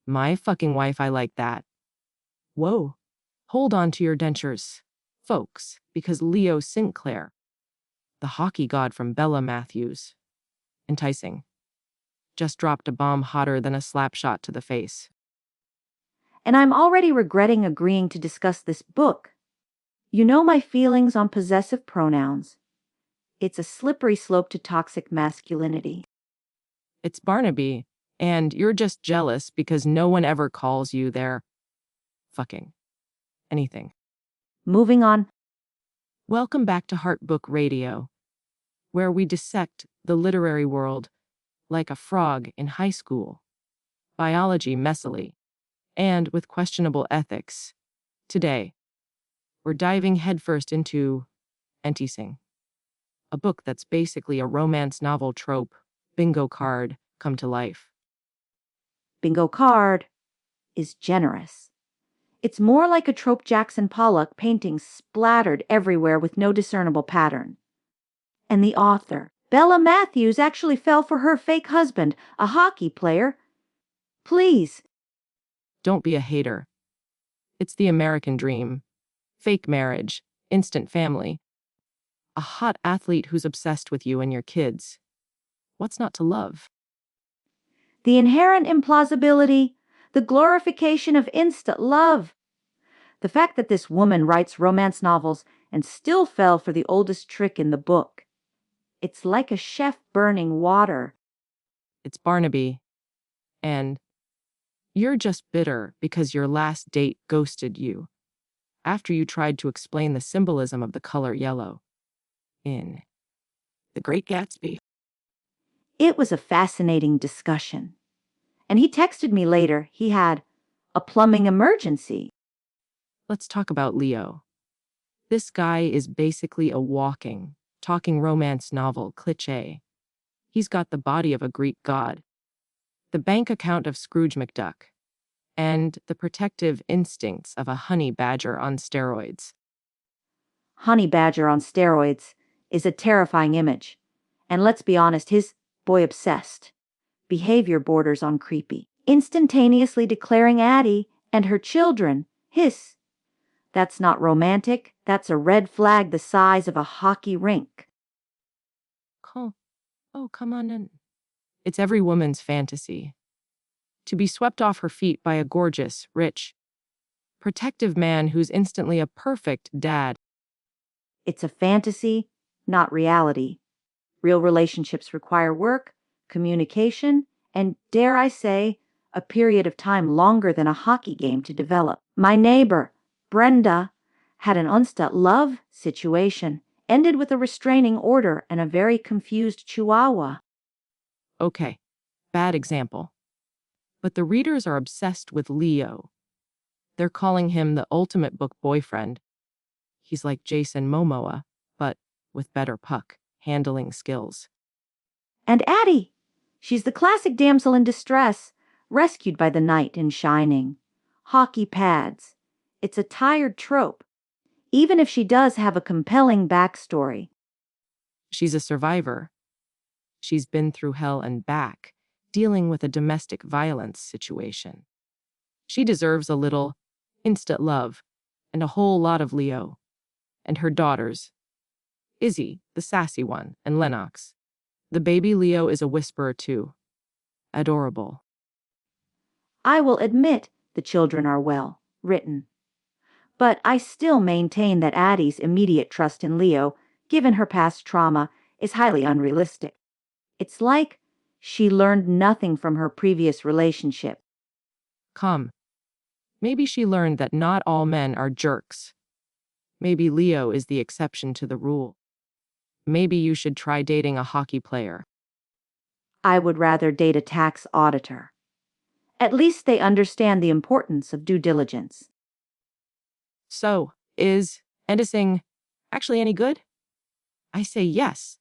My fucking wife, I like that. Whoa. Hold on to your dentures, folks, because Leo Sinclair, the hockey god from Bella Matthews, Enticing, just dropped a bomb hotter than a slap shot to the face. And I'm already regretting agreeing to discuss this book. You know my feelings on possessive pronouns. It's a slippery slope to toxic masculinity. It's Barnaby, and you're just jealous because no one ever calls you their fucking anything. Moving on. Welcome back to Heart Book Radio, where we dissect the literary world like a frog in high school, biology messily, and with questionable ethics. Today, we're diving headfirst into Enticing, a book that's basically a romance novel trope, bingo card, come to life. Bingo card is generous. It's more like a trope Jackson Pollock painting splattered everywhere with no discernible pattern. And the author, Bella Matthews, actually fell for her fake husband, a hockey player. Please. Don't be a hater. It's the American dream. Fake marriage, instant family. A hot athlete who's obsessed with you and your kids. What's not to love? The inherent implausibility, the glorification of instant love. The fact that this woman writes romance novels and still fell for the oldest trick in the book. It's like a chef burning water. It's Barnaby. And you're just bitter because your last date ghosted you after you tried to explain the symbolism of the color yellow in The Great Gatsby. It was a fascinating discussion. And he texted me later he had a plumbing emergency. Let's talk about Leo. This guy is basically a walking, talking romance novel cliché. He's got the body of a Greek god, the bank account of Scrooge McDuck, and the protective instincts of a honey badger on steroids. Honey badger on steroids is a terrifying image. And let's be honest, his boy-obsessed behavior borders on creepy. Instantaneously declaring Addie and her children his. That's not romantic. That's a red flag the size of a hockey rink. Oh, come on in. It's every woman's fantasy. To be swept off her feet by a gorgeous, rich, protective man who's instantly a perfect dad. It's a fantasy, not reality. Real relationships require work, communication, and, dare I say, a period of time longer than a hockey game to develop. My neighbor, Brenda, had an instant love situation, ended with a restraining order and a very confused chihuahua. Okay, bad example. But the readers are obsessed with Leo. They're calling him the ultimate book boyfriend. He's like Jason Momoa, but with better puck handling skills. And Addie, she's the classic damsel in distress, rescued by the knight in Shining. Hockey pads. It's a tired trope, even if she does have a compelling backstory. She's a survivor. She's been through hell and back, dealing with a domestic violence situation. She deserves a little instant love and a whole lot of Leo. And her daughters, Izzy, the sassy one, and Lennox. The baby Leo is a whisperer too. Adorable. I will admit the children are well written. But I still maintain that Addie's immediate trust in Leo, given her past trauma, is highly unrealistic. It's like she learned nothing from her previous relationship. Come. Maybe she learned that not all men are jerks. Maybe Leo is the exception to the rule. Maybe you should try dating a hockey player. I would rather date a tax auditor. At least they understand the importance of due diligence. So, is Enticing actually any good? I say yes.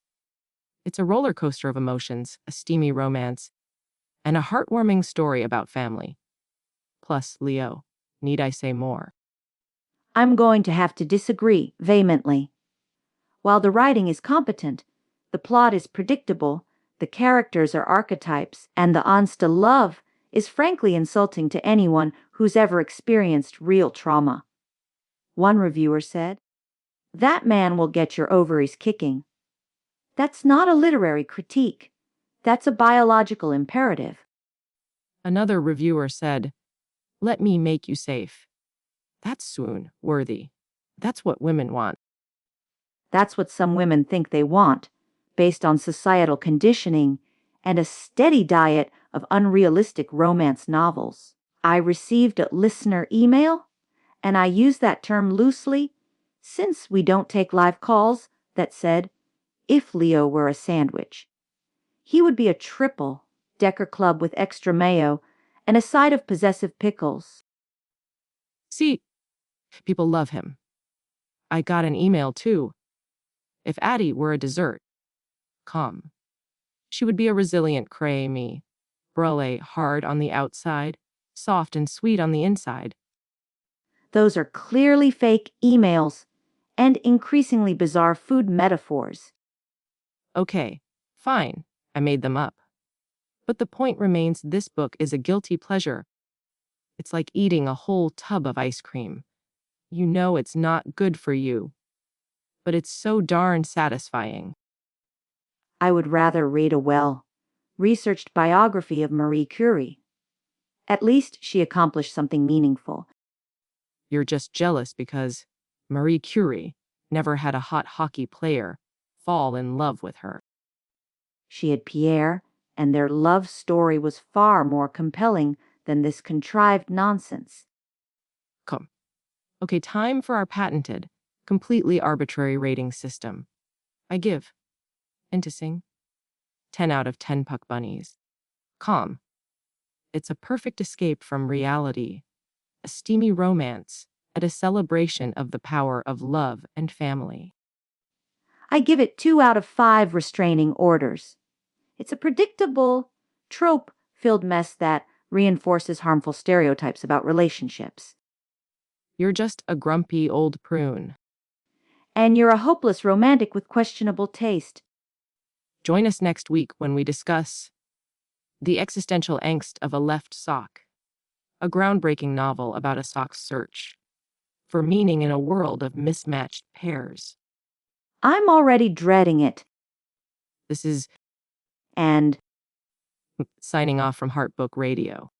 It's a roller coaster of emotions, a steamy romance, and a heartwarming story about family. Plus, Leo. Need I say more? I'm going to have to disagree vehemently. While the writing is competent, the plot is predictable, the characters are archetypes, and the honest love is frankly insulting to anyone who's ever experienced real trauma. One reviewer said, "That man will get your ovaries kicking." That's not a literary critique. That's a biological imperative. Another reviewer said, "Let me make you safe." That's swoon worthy. That's what women want. That's what some women think they want, based on societal conditioning and a steady diet of unrealistic romance novels. I received a listener email, and I use that term loosely since we don't take live calls, that said, if Leo were a sandwich, he would be a triple Decker Club with extra mayo and a side of possessive pickles. See, people love him. I got an email too. If Addie were a dessert, calm. She would be a resilient creme, brulee hard on the outside, soft and sweet on the inside. Those are clearly fake emails and increasingly bizarre food metaphors. Okay, fine, I made them up. But the point remains this book is a guilty pleasure. It's like eating a whole tub of ice cream. You know it's not good for you, but it's so darn satisfying. I would rather read a well-researched biography of Marie Curie. At least she accomplished something meaningful. You're just jealous because Marie Curie never had a hot hockey player fall in love with her. She had Pierre, and their love story was far more compelling than this contrived nonsense. Come. Okay, time for our patented, completely arbitrary rating system. I give Enticing 10 out of 10 puck bunnies. Calm. It's a perfect escape from reality, a steamy romance, and a celebration of the power of love and family. I give it 2 out of 5 restraining orders. It's a predictable, trope-filled mess that reinforces harmful stereotypes about relationships. You're just a grumpy old prune. And you're a hopeless romantic with questionable taste. Join us next week when we discuss The Existential Angst of a Left Sock, a groundbreaking novel about a sock's search for meaning in a world of mismatched pairs. I'm already dreading it. This is And signing off from Heartbook Radio.